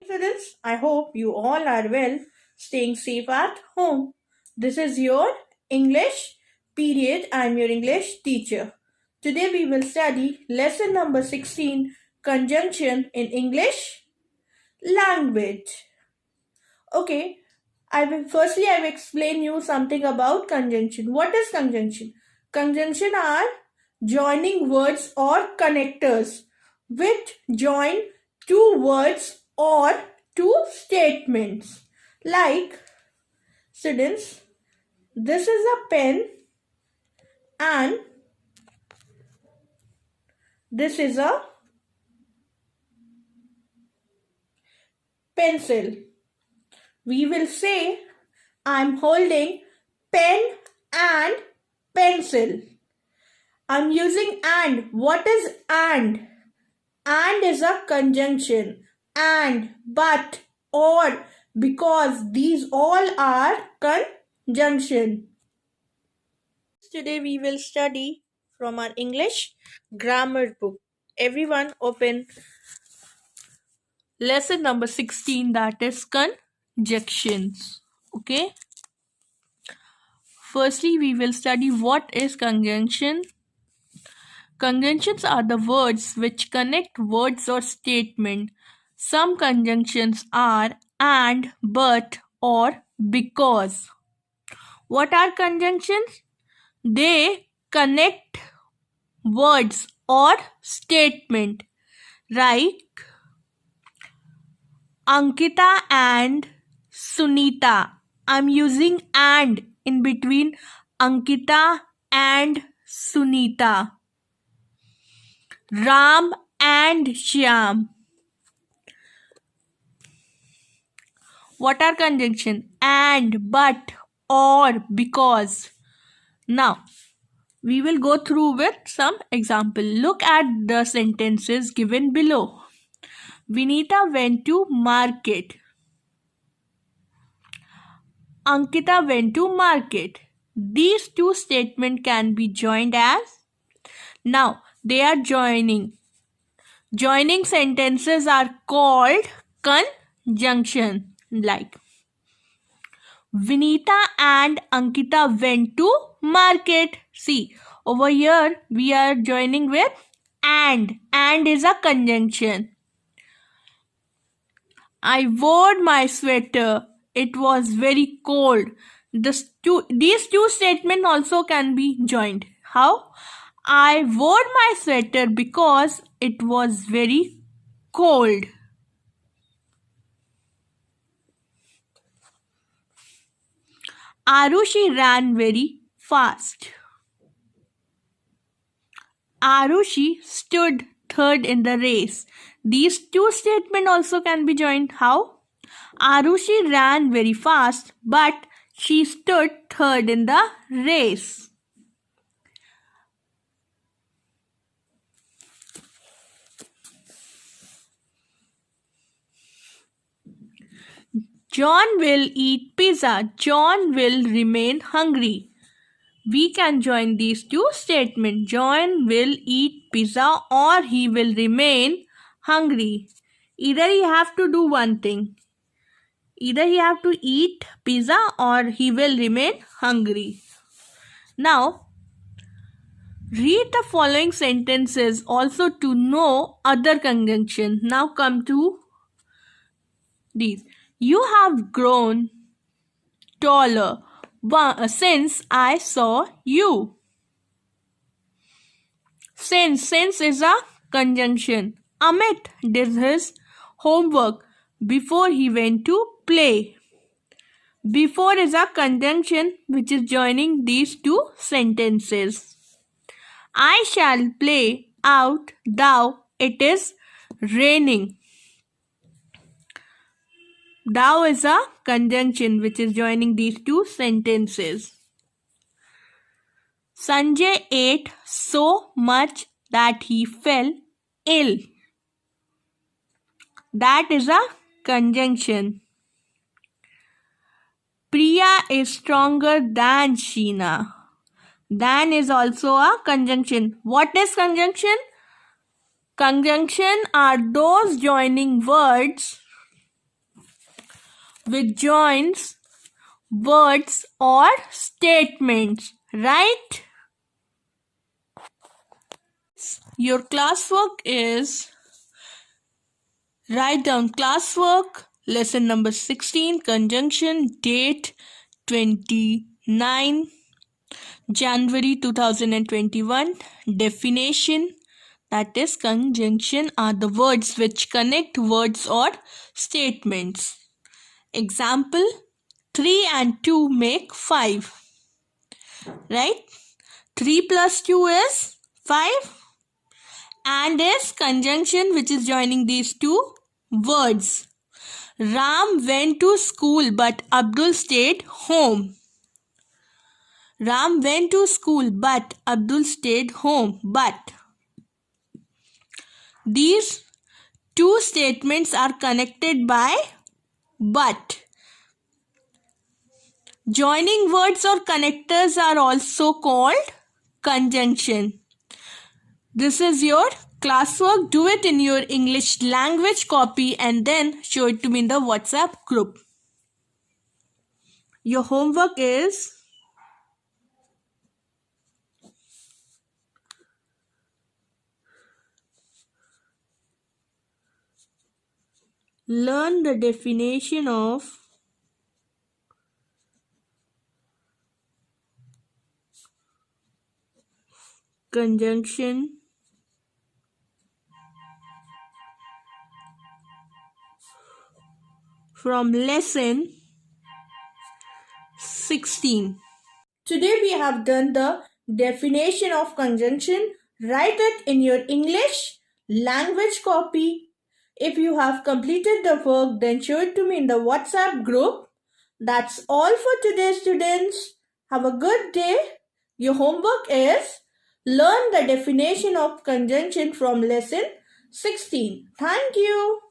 Students, I hope you all are well, staying safe at home. This is your English period. I'm your English teacher. Today we will study lesson number 16, conjunction in English language. Okay, I will explain you something about conjunction. What is conjunction? Conjunction are joining words or connectors which join two words or two statements. Like, students, this is a pen and this is a pencil. We will say, I'm holding pen and pencil. I'm using and. What is and? And is a conjunction. And, but, or, because, these all are conjunction. Today we will study from our English grammar book. Everyone open lesson number 16, that is conjunctions. Okay. Firstly, we will study what is conjunction. Conjunctions are the words which connect words or statement. Some conjunctions are and, but, or, because. What are conjunctions? They connect words or statement. Like Ankita and Sunita. I'm using and in between Ankita and Sunita. Ram and Shyam. What are conjunction? And, but, or, because. Now, we will go through with some example. Look at the sentences given below. Vinita went to market. Ankita went to market. These two statements can be joined as. Now, they are joining. Joining sentences are called conjunction. Like Vinita and Ankita went to market. See, over here we are joining with and. And is a conjunction. I wore my sweater. It was very cold. These two statements also can be joined. How? I wore my sweater because it was very cold. Arushi ran very fast. Arushi stood third in the race. These two statements also can be joined. How? Arushi ran very fast, but she stood third in the race. John will eat pizza. John will remain hungry. We can join these two statements. John will eat pizza or he will remain hungry. Either he have to do one thing. Either he have to eat pizza or he will remain hungry. Now, read the following sentences also to know other conjunction. Now come to these. You have grown taller since I saw you. Since is a conjunction. Amit did his homework before he went to play. Before is a conjunction which is joining these two sentences. I shall play out thou. It is raining. Thou is a conjunction which is joining these two sentences. Sanjay ate so much that he fell ill. That is a conjunction. Priya is stronger than Sheena. Than is also a conjunction. What is conjunction? Conjunction are those joining words which joins words or statements, right? Your classwork is write down classwork, lesson number 16, conjunction, date 29 January 2021, definition, that is conjunction are the words which connect words or statements. Example, 3 and 2 make 5, right? 3 plus 2 is 5 and is conjunction which is joining these two words. Ram went to school but Abdul stayed home. Ram went to school but Abdul stayed home. But these two statements are connected by but. Joining words or connectors are also called conjunction. This is your classwork. Do it in your English language copy and then show it to me in the WhatsApp group. Your homework is learn the definition of conjunction from lesson 16. Today we have done the definition of conjunction. Write it in your English language copy. If you have completed the work, then show it to me in the WhatsApp group. That's all for today, students. Have a good day. Your homework is learn the definition of conjunction from lesson 16. Thank you.